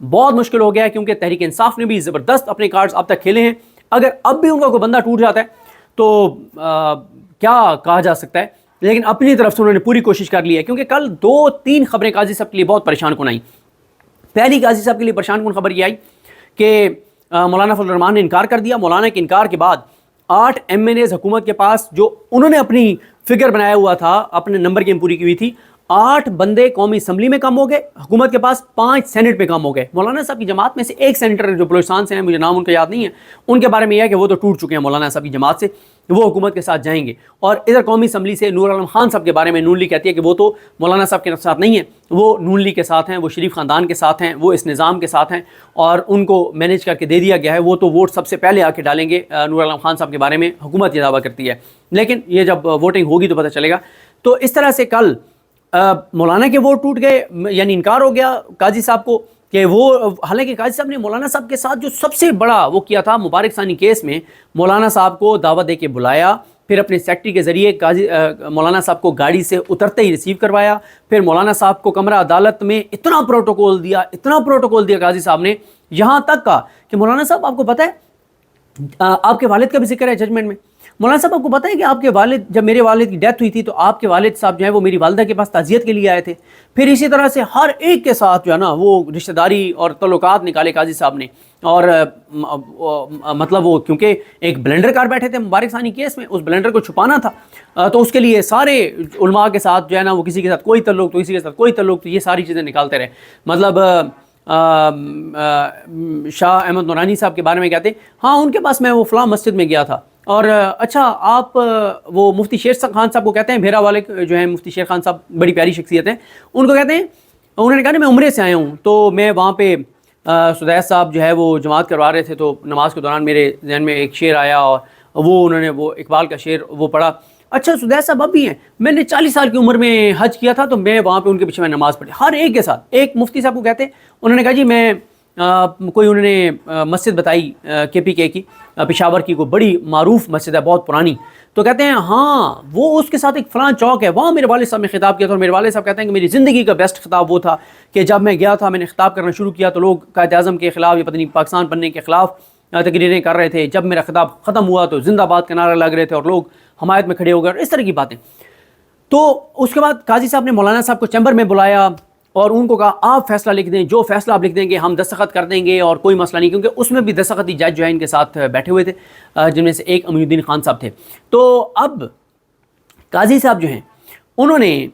بہت مشکل ہو گیا ہے کیونکہ تحریک انصاف نے بھی زبردست اپنے کارڈز اب تک کھیلے ہیں. اگر اب بھی ان کا کوئی بندہ ٹوٹ جاتا ہے تو کیا کہا جا سکتا ہے, لیکن اپنی طرف سے انہوں نے پوری کوشش کر لی ہے. کیونکہ کل 2-3 خبریں قاضی صاحب کے لیے بہت پریشان کن آئیں. پہلی قاضی صاحب کے لیے پریشان کن خبر یہ آئی کہ مولانا فضل الرحمان نے انکار کر دیا. مولانا کے انکار کے بعد 8 MNAs حکومت کے پاس, جو انہوں نے اپنی فگر بنایا ہوا تھا, اپنے نمبر گیم پوری کی ہوئی تھی, 8 بندے قومی اسمبلی میں کم ہو گئے حکومت کے پاس, 5 سینٹ پہ کم ہو گئے. مولانا صاحب کی جماعت میں سے ایک سینیٹر جو بلوچستان سے ہیں, مجھے نام ان کا یاد نہیں ہے, ان کے بارے میں یہ ہے کہ وہ تو ٹوٹ چکے ہیں مولانا صاحب کی جماعت سے, وہ حکومت کے ساتھ جائیں گے. اور ادھر قومی اسمبلی سے نور عالم خان صاحب کے بارے میں نون لیگ کہتی ہے کہ وہ تو مولانا صاحب کے ساتھ نہیں ہیں, وہ نون لیگ کے ساتھ ہیں, وہ شریف خاندان کے ساتھ ہیں, وہ اس نظام کے ساتھ ہیں, اور ان کو مینیج کر کے دے دیا گیا ہے, وہ تو ووٹ سب سے پہلے آ کے ڈالیں گے نور عالم خان صاحب کے بارے میں حکومت یہ دعویٰ کرتی ہے. لیکن یہ جب ووٹنگ ہوگی تو پتہ چلے گا. تو اس طرح سے کل مولانا کے ووٹ ٹوٹ گئے, یعنی انکار ہو گیا قاضی صاحب کو کہ وہ, حالانکہ قاضی صاحب نے مولانا صاحب کے ساتھ جو سب سے بڑا وہ کیا تھا, مبارک ثانی کیس میں مولانا صاحب کو دعوت دے کے بلایا, پھر اپنے سیکٹری کے ذریعے مولانا صاحب کو گاڑی سے اترتے ہی ریسیو کروایا, پھر مولانا صاحب کو کمرہ عدالت میں اتنا پروٹوکول دیا قاضی صاحب نے, یہاں تک کہا کہ مولانا صاحب آپ کو پتہ ہے آپ کے والد کا بھی ذکر ہے ججمنٹ میں. مولانا صاحب آپ کو پتہ ہے کہ آپ کے والد, جب میرے والد کی ڈیتھ ہوئی تھی تو آپ کے والد صاحب جو ہے وہ میری والدہ کے پاس تعزیت کے لیے آئے تھے. پھر اسی طرح سے ہر ایک کے ساتھ جو ہے نا وہ رشتہ داری اور تعلقات نکالے قاضی صاحب نے. اور مطلب وہ کیونکہ ایک بلینڈر کار بیٹھے تھے مبارک ثانی کیس میں, اس بلینڈر کو چھپانا تھا, تو اس کے لیے سارے علماء کے ساتھ جو ہے نا وہ کسی کے ساتھ کوئی تعلق تو کسی کے ساتھ کوئی تعلق, تو یہ ساری چیزیں نکالتے رہے. مطلب شاہ احمد نورانی صاحب کے بارے میں کہتے ہیں ہاں ان کے پاس میں وہ فلاں مسجد میں گیا تھا, اور اچھا آپ وہ مفتی شیر خان صاحب کو کہتے ہیں, بھیرا والے جو ہیں مفتی شیر خان صاحب بڑی پیاری شخصیت ہیں, ان کو کہتے ہیں, انہوں نے کہا میں عمرے سے آیا ہوں, تو میں وہاں پہ سدیس صاحب جو ہے وہ جماعت کروا رہے تھے, تو نماز کے دوران میرے ذہن میں ایک شعر آیا اور وہ انہوں نے وہ اقبال کا شعر وہ پڑھا. اچھا سدیس صاحب اب بھی ہیں, میں نے 40 سال کی عمر میں حج کیا تھا, تو میں وہاں پہ ان کے پیچھے میں نماز پڑھی ہر ایک کے ساتھ. ایک مفتی صاحب کو کہتے ہیں, انہوں نے کہا جی میں کوئی انہوں نے مسجد بتائی KPK کی, پشاور کی کوئی بڑی معروف مسجد ہے بہت پرانی, تو کہتے ہیں ہاں وہ اس کے ساتھ ایک فلاں چوک ہے, وہاں میرے والد صاحب نے خطاب کیا تھا, اور میرے والد صاحب کہتے ہیں کہ میری زندگی کا بیسٹ خطاب وہ تھا کہ جب میں گیا تھا میں نے خطاب کرنا شروع کیا تو لوگ قائد اعظم کے خلاف یا پتہ نہیں پاکستان بننے کے خلاف تقریریں کر رہے تھے, جب میرا خطاب ختم ہوا تو زندہ باد کے نعرے لگ رہے تھے اور لوگ حمایت میں کھڑے ہو گئے, اس طرح کی باتیں. تو اس کے بعد قاضی صاحب نے مولانا صاحب کو چیمبر میں بلایا اور ان کو کہا آپ فیصلہ لکھ دیں, جو فیصلہ آپ لکھ دیں گے ہم دستخط کر دیں گے اور کوئی مسئلہ نہیں, کیونکہ اس میں بھی دستخطی جج جو ہے ان کے ساتھ بیٹھے ہوئے تھے, جن میں سے ایک امین الدین خان صاحب تھے. تو اب قاضی صاحب جو ہیں انہوں نے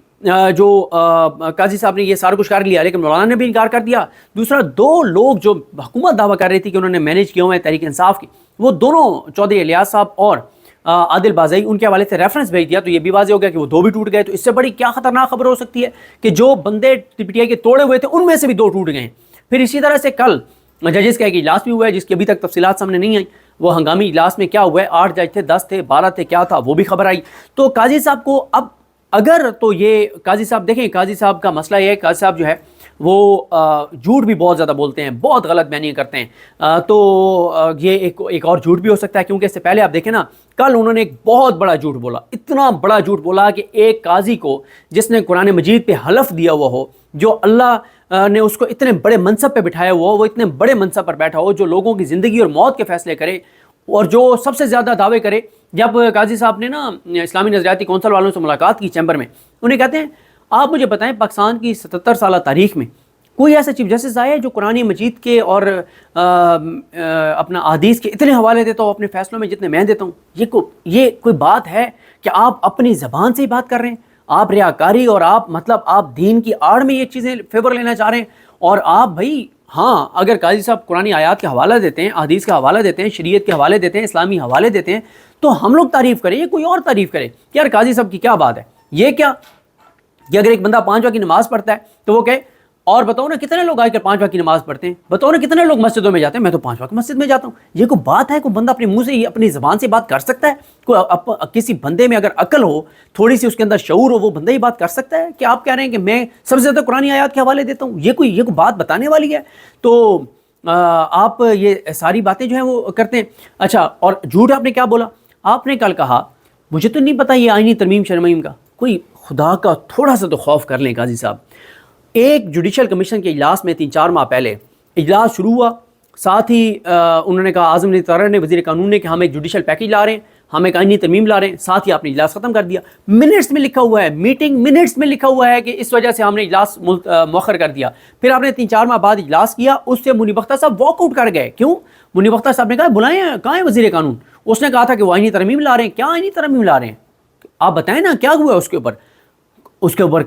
قاضی صاحب نے یہ سارا کچھ کر لیا, لیکن مولانا نے بھی انکار کر دیا. دوسرا 2 لوگ جو حکومت دعویٰ کر رہی تھی کہ انہوں نے مینیج کیا ہوا ہے تحریک انصاف کی, وہ دونوں چودھری الیاس صاحب اور عادل بازئی, ان کے حوالے سے ریفرنس بھیج دیا, تو یہ بھی واضح ہو گیا کہ وہ 2 بھی ٹوٹ گئے. تو اس سے بڑی کیا خطرناک خبر ہو سکتی ہے کہ جو بندے PTI کے توڑے ہوئے تھے ان میں سے بھی 2 ٹوٹ گئے ہیں. پھر اسی طرح سے کل ججز کا ایک اجلاس بھی ہوا ہے جس کی ابھی تک تفصیلات سامنے نہیں آئیں. وہ ہنگامی اجلاس میں کیا ہوا ہے, 8 جج تھے, 10 تھے, 12 تھے, کیا تھا وہ بھی خبر آئی. تو قاضی صاحب کو اب اگر تو یہ قاضی صاحب دیکھیں, قاضی صاحب کا مسئلہ یہ ہے, قاضی صاحب جو ہے وہ جھوٹ بھی بہت زیادہ بولتے ہیں, بہت غلط بیانیاں کرتے ہیں. تو یہ ایک اور جھوٹ بھی ہو سکتا ہے, کیونکہ اس سے پہلے آپ دیکھیں نا کل انہوں نے ایک بہت بڑا جھوٹ بولا, اتنا بڑا جھوٹ بولا کہ ایک قاضی کو جس نے قرآن مجید پہ حلف دیا ہوا ہو, جو اللہ نے اس کو اتنے بڑے منصب پہ بٹھایا ہوا ہو, وہ اتنے بڑے منصب پر بیٹھا ہو جو لوگوں کی زندگی اور موت کے فیصلے کرے اور جو سب سے زیادہ دعوے کرے. جب قاضی صاحب نے نا اسلامی نظریاتی کونسل والوں سے ملاقات کی چیمبر میں, انہیں کہتے ہیں آپ مجھے بتائیں پاکستان کی 77 سالہ تاریخ میں کوئی ایسا چیف جسٹس آیا ہے جو قرآن مجید کے اور اپنا احادیث کے اتنے حوالے دیتا ہوں اپنے فیصلوں میں جتنے میں دیتا ہوں. یہ کوئی بات ہے کہ آپ اپنی زبان سے ہی بات کر رہے ہیں, آپ ریاکاری اور آپ دین کی آڑ میں یہ چیزیں فیور لینا چاہ رہے ہیں. اور آپ بھائی ہاں اگر قاضی صاحب قرآن آیات کے حوالہ دیتے ہیں, احادیث کا حوالہ دیتے ہیں, شریعت کے حوالے دیتے ہیں, اسلامی حوالے دیتے ہیں, تو ہم لوگ تعریف کریں, یہ کوئی اور تعریف کرے کہ یار قاضی صاحب کی کیا بات ہے. یہ کیا کہ اگر ایک بندہ 5 وقت کی نماز پڑھتا ہے تو وہ کہے اور بتاؤ نا کتنے لوگ آ کر 5 وقت کی نماز پڑھتے ہیں, بتاؤ نا کتنے لوگ مسجدوں میں جاتے ہیں, میں تو 5 وقت مسجد میں جاتا ہوں. یہ کوئی بات ہے؟ کوئی بندہ اپنے منہ سے ہی اپنی زبان سے بات کر سکتا ہے؟ کوئی کسی بندے میں اگر عقل ہو, تھوڑی سی اس کے اندر شعور ہو, وہ بندہ ہی بات کر سکتا ہے کہ آپ کہہ رہے ہیں کہ میں سب سے زیادہ قرآن آیات کے حوالے دیتا ہوں. یہ کوئی بات بتانے والی ہے؟ تو آپ یہ ساری باتیں جو ہیں وہ کرتے ہیں. اچھا, اور جھوٹ آپ نے کیا بولا؟ آپ نے کل کہا مجھے تو نہیں پتا یہ آئینی ترمیم شرمیم کا, کوئی خدا کا تھوڑا سا تو خوف کر لیں قاضی صاحب. ایک جوڈیشل کمیشن کے اجلاس میں 3-4 ماہ پہلے اجلاس شروع ہوا، ساتھ ہی انہوں نے کہا، اعظم علی طرح نے، وزیر قانون نے، کہ ہم ایک جوڈیشل پیکیج لا رہے ہیں، ہم ایک آئینی ترمیم لا رہے ہیں، ساتھ ہی آپ نے اجلاس ختم کر دیا. منٹس میں لکھا ہوا ہے، میٹنگ منٹس میں لکھا ہوا ہے کہ اس وجہ سے ہم نے اجلاس مؤخر کر دیا. پھر آپ نے 3-4 ماہ بعد اجلاس کیا، اس سے منی بختہ صاحب واک آؤٹ کر گئے. کیوں؟ منی بختہ صاحب نے کہا بلائیں، کہاں ہے وزیر قانون؟ اس نے کہا تھا کہ وہ آئینی ترمیم لا رہے ہیں. کیا آئینی ترمیم لا رہے ہیں؟ آپ بتائیں نا کیا ہوا اس کے اوپر. اس کے اوپر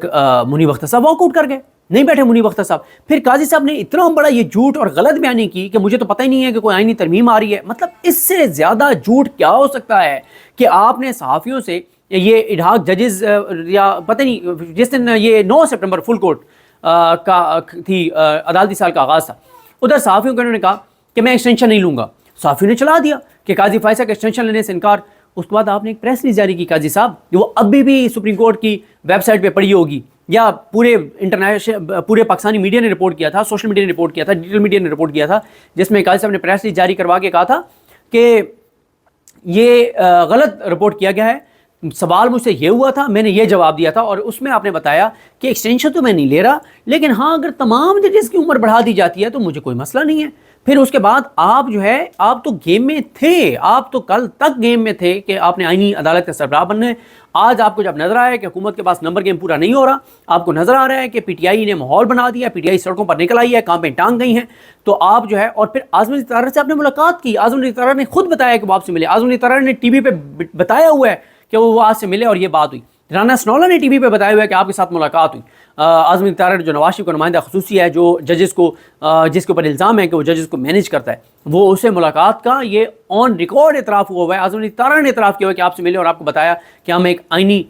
منی بختہ صاحب واک آؤٹ کر گئے، نہیں بیٹھے منی بختہ صاحب. پھر قاضی صاحب نے اتنا بڑا یہ جھوٹ اور غلط بیانی کی کہ مجھے تو پتہ ہی نہیں ہے کہ کوئی آئینی ترمیم آ رہی ہے. مطلب اس سے زیادہ جھوٹ کیا ہو سکتا ہے کہ آپ نے صحافیوں سے یہ اڈھاک ججز یا پتہ نہیں، جس دن یہ 9 سپٹمبر فل کورٹ کا تھی، عدالتی سال کا آغاز تھا، ادھر صحافیوں کو انہوں نے کہا کہ میں ایکسٹینشن نہیں لوں گا. صحافیوں نے چلا دیا کہ قاضی فائزہ کا ایکسٹینشن لینے سے انکار. اس کے بعد آپ نے ایک پریس ریلیز جاری کی قاضی صاحب، جو وہ ابھی بھی سپریم کورٹ کی ویب سائٹ پہ پڑھی ہوگی، یا پورے انٹرنیشنل پورے پاکستانی میڈیا نے رپورٹ کیا تھا، سوشل میڈیا نے رپورٹ کیا تھا، ڈیجیٹل میڈیا نے رپورٹ کیا تھا، جس میں قاضی صاحب نے پریس ریلیز جاری کروا کے کہا تھا کہ یہ غلط رپورٹ کیا گیا ہے. سوال مجھ سے یہ ہوا تھا، میں نے یہ جواب دیا تھا، اور اس میں آپ نے بتایا کہ ایکسٹینشن تو میں نہیں لے رہا، لیکن ہاں اگر تمام ججز کی عمر بڑھا دی جاتی ہے تو مجھے کوئی مسئلہ نہیں ہے. پھر اس کے بعد آپ جو ہے، آپ تو گیم میں تھے، آپ تو کل تک گیم میں تھے کہ آپ نے آئینی عدالت کا سربراہ بننا ہے. آج آپ کو جب نظر آیا کہ حکومت کے پاس نمبر گیم پورا نہیں ہو رہا، آپ کو نظر آ رہا ہے کہ پی ٹی آئی نے ماحول بنا دیا، پی ٹی آئی سڑکوں پر نکل آئی ہے، کام پہ ٹانگ گئی ہیں، تو آپ جو ہے، اور پھر اعظم علی طرح سے آپ نے ملاقات کی. اعظم علی طرح نے خود بتایا کہ وہ آپ سے ملے. اعظم علی طرح نے ٹی وی پہ بتایا ہوا ہے کہ وہ آپ سے ملے اور یہ بات ہوئی. رانا سنولا نے ٹی وی پہ بتایا ہوا ہے کہ آپ کے ساتھ ملاقات ہوئی. اعظم علی طرح جو نواز شریف کا نمائندہ خصوصی ہے، جو ججز کو جس کے اوپر الزام ہے کہ وہ ججز کو مینیج کرتا ہے، وہ اسے ملاقات کا یہ آن ریکارڈ اعتراف ہوا ہوا ہے. اعظم علی طرح نے اعتراف کیا ہوا ہے کہ آپ سے ملے اور آپ کو بتایا کہ ہم ایک آئینی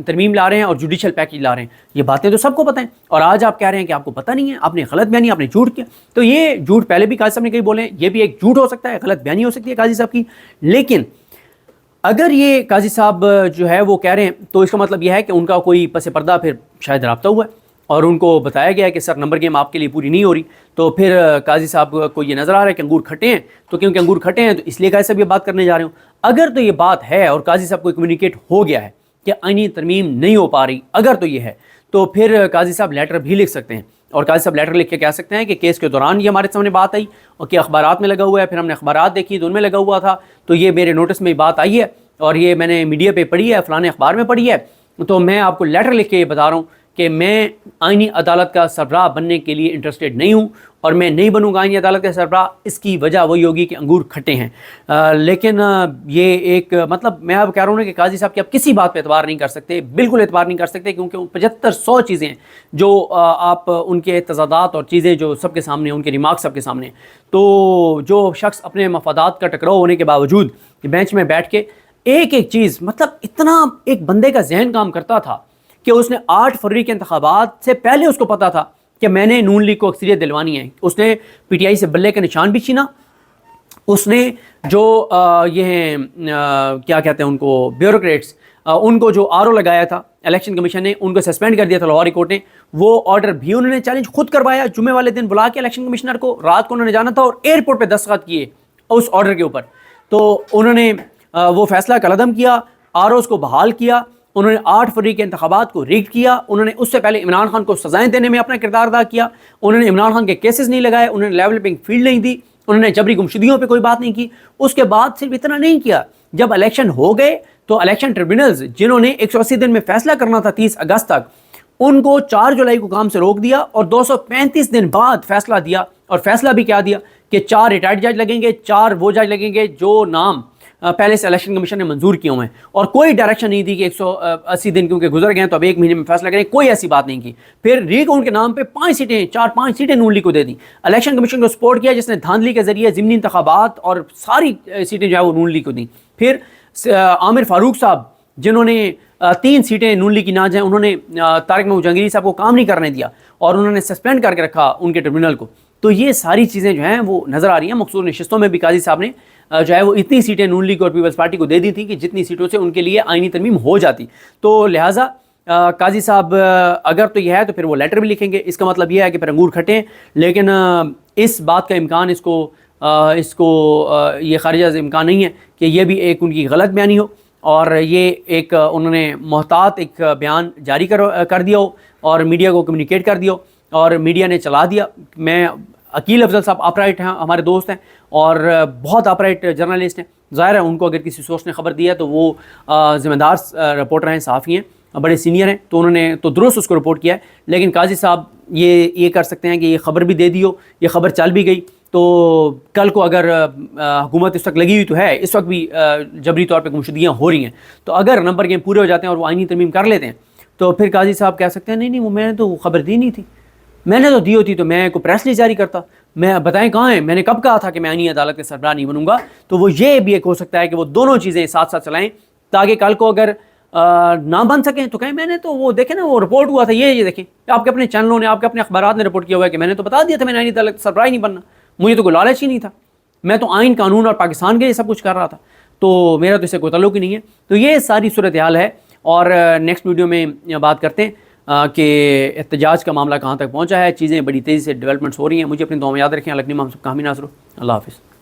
ترمیم لا رہے ہیں اور جوڈیشل پیکیج لا رہے ہیں. یہ باتیں تو سب کو پتہ ہیں، اور آج آپ کہہ رہے ہیں کہ آپ کو پتہ نہیں ہے، آپ نے غلط بیانی، آپ نے جھوٹ کیا. تو یہ جھوٹ پہلے بھی قاضی صاحب نے کہیں بولے، یہ بھی ایک جھوٹ ہو سکتا ہے، غلط بیانی ہو سکتی ہے قاضی صاحب کی. لیکن اگر یہ قاضی صاحب جو ہے وہ کہہ رہے ہیں تو اس کا مطلب یہ ہے کہ ان کا کوئی پس پردہ پھر شاید رابطہ ہوا ہے اور ان کو بتایا گیا ہے کہ سر نمبر گیم آپ کے لیے پوری نہیں ہو رہی. تو پھر قاضی صاحب کو یہ نظر آ رہا ہے کہ انگور کھٹے ہیں، تو کیونکہ انگور کھٹے ہیں تو اس لیے قاضی صاحب یہ بات کرنے جا رہے ہوں. اگر تو یہ بات ہے اور قاضی صاحب کو کمیونیکیٹ ہو گیا ہے کہ آئینی ترمیم نہیں ہو پا رہی، اگر تو یہ ہے، تو پھر قاضی صاحب لیٹر بھی لکھ سکتے ہیں. اور قاضی صاحب لیٹر لکھ کے کہہ سکتے ہیں کہ کیس کے دوران یہ ہمارے سامنے بات آئی اور کہ اخبارات میں لگا ہوا ہے، پھر ہم نے اخبارات دیکھی تو ان میں لگا ہوا تھا، تو یہ میرے نوٹس میں بات آئی ہے اور یہ میں نے میڈیا پہ پڑھی ہے، فلانے اخبار میں پڑھی ہے، تو میں آپ کو لیٹر لکھ کے یہ بتا رہا ہوں کہ میں آئینی عدالت کا سربراہ بننے کے لیے انٹرسٹیڈ نہیں ہوں اور میں نہیں بنوں گا آئینی عدالت کا سربراہ. اس کی وجہ وہی ہوگی کہ انگور کھٹے ہیں. لیکن یہ ایک مطلب میں اب کہہ رہا ہوں کہ قاضی صاحب کی آپ کسی بات پہ اعتبار نہیں کر سکتے، بالکل اعتبار نہیں کر سکتے، کیونکہ 7500 چیزیں ہیں جو آپ ان کے تضادات اور چیزیں جو سب کے سامنے، ان کے ریمارکس سب کے سامنے. تو جو شخص اپنے مفادات کا ٹکراؤ ہونے کے باوجود بینچ میں بیٹھ کے ایک ایک چیز، مطلب اتنا ایک بندے کا ذہن کام کرتا تھا کہ اس نے 8 فروری کے انتخابات سے پہلے اس کو پتا تھا کہ میں نے نون لیگ کو اکثریت دلوانی ہے. اس نے پی ٹی آئی سے بلے کا نشان بھی چھینا. اس نے جو یہ کیا کہتے ہیں ان کو، بیوروکریٹس، ان کو جو آر او لگایا تھا الیکشن کمیشن نے، ان کو سسپینڈ کر دیا تھا لاہور کورٹ نے، وہ آرڈر بھی انہوں نے چیلنج خود کروایا. جمعے والے دن بلا کے الیکشن کمشنر کو، رات کو انہوں نے جانا تھا اور ایئرپورٹ پہ دستخط کیے اس آرڈر کے اوپر. تو انہوں نے وہ فیصلہ کالعدم کیا، آر اوز کو بحال کیا. انہوں نے 8 فروری کے انتخابات کو ریگ کیا. انہوں نے اس سے پہلے عمران خان کو سزائیں دینے میں اپنا کردار ادا کیا. انہوں نے عمران خان کے کیسز نہیں لگائے، انہوں نے لیول پلینگ فیلڈ نہیں دی، انہوں نے جبری گمشدگیوں پہ کوئی بات نہیں کی. اس کے بعد صرف اتنا نہیں کیا، جب الیکشن ہو گئے تو الیکشن ٹریبونلز جنہوں نے 180 دن میں فیصلہ کرنا تھا 30 اگست تک، ان کو 4 جولائی کو کام سے روک دیا اور 235 دن بعد فیصلہ دیا. اور فیصلہ بھی کیا دیا کہ 4 ریٹائرڈ جج لگیں گے، 4 وہ جج لگیں گے جو نام پہلے سے الیکشن کمیشن نے منظور کیے ہوئے ہیں. اور کوئی ڈائریکشن نہیں دی کہ 180 دن کیونکہ گزر گئے تو اب 1 مہینے میں فیصلہ کریں، کوئی ایسی بات نہیں کی. پھر ری کاؤنٹ کے نام پہ 4-5 سیٹیں نون لیگ کو دے دی. الیکشن کمیشن کو سپورٹ کیا جس نے دھاندلی کے ذریعے ضمنی انتخابات اور ساری سیٹیں جو ہے وہ نون لیگ کو دیں. پھر عامر فاروق صاحب جنہوں نے 3 سیٹیں نون لیگ کی نہ جائیں، انہوں نے طارق محمود جہانگیری صاحب کو کام نہیں کرنے دیا اور انہوں نے سسپینڈ کر کے رکھا ان کے ٹربیونل کو. تو یہ ساری چیزیں جو ہیں وہ نظر آ رہی ہیں. مخصوص نشستوں میں بھی قاضی صاحب نے جو ہے وہ اتنی سیٹیں نون لیگ اور پیپلز پارٹی کو دے دی تھی کہ جتنی سیٹوں سے ان کے لیے آئینی ترمیم ہو جاتی. تو لہٰذا قاضی صاحب اگر تو یہ ہے تو پھر وہ لیٹر بھی لکھیں گے. اس کا مطلب یہ ہے کہ پھر انگور کھٹے ہیں. لیکن اس بات کا امکان اس کو یہ خارج از امکان نہیں ہے کہ یہ بھی ایک ان کی غلط بیانی ہو اور یہ ایک انہوں نے محتاط ایک بیان جاری کر دیا ہو اور میڈیا کو کمیونیکیٹ کر دیا ہو اور میڈیا نے چلا دیا. میں عقیل افضل صاحب اپرائٹ ہیں، ہمارے دوست ہیں اور بہت اپرائٹ جرنلسٹ ہیں. ظاہر ہے ان کو اگر کسی سورس نے خبر دی ہے تو وہ ذمہ دار رپورٹر ہیں، صحافی ہیں، بڑے سینئر ہیں، تو انہوں نے تو درست اس کو رپورٹ کیا ہے. لیکن قاضی صاحب یہ کر سکتے ہیں کہ یہ خبر بھی دے دی ہو، یہ خبر چل بھی گئی تو کل کو اگر حکومت اس وقت لگی ہوئی تو ہے، اس وقت بھی جبری طور پہ گمشدگیاں ہو رہی ہیں، تو اگر نمبر گیم پورے ہو جاتے ہیں اور وہ آئینی ترمیم کر لیتے ہیں تو پھر قاضی صاحب کہہ سکتے ہیں نہیں وہ میں نے تو خبر دی نہیں تھی، میں نے تو دی ہوتی تو میں کوئی پریس نہیں جاری کرتا، میں بتائیں کہاں ہیں، میں نے کب کہا تھا کہ میں آئینی عدالت کے سربراہ نہیں بنوں گا. تو وہ یہ بھی ایک ہو سکتا ہے کہ وہ دونوں چیزیں ساتھ ساتھ چلائیں تاکہ کل کو اگر نہ بن سکیں تو کہیں میں نے تو وہ دیکھیں نا وہ رپورٹ ہوا تھا، یہ دیکھیں آپ کے اپنے چینلوں نے، آپ کے اپنے اخبارات نے رپورٹ کیا ہوا ہے کہ میں نے تو بتا دیا تھا میں نے آئینی عدالت کا سربراہ نہیں بننا، مجھے تو کوئی لالچ ہی نہیں تھا، میں تو آئین قانون اور پاکستان کے لیے سب کچھ کر رہا تھا، تو میرا تو اس سے کوئی تعلق ہی نہیں ہے. تو یہ ساری صورتحال ہے اور نیکسٹ ویڈیو میں بات کرتے ہیں کہ احتجاج کا معاملہ کہاں تک پہنچا ہے. چیزیں بڑی تیزی سے ڈیولپمنٹس ہو رہی ہیں. مجھے اپنی دعا میں یاد رکھیں. اللہ ہم سب کا حامی ناصر ہو. اللہ حافظ.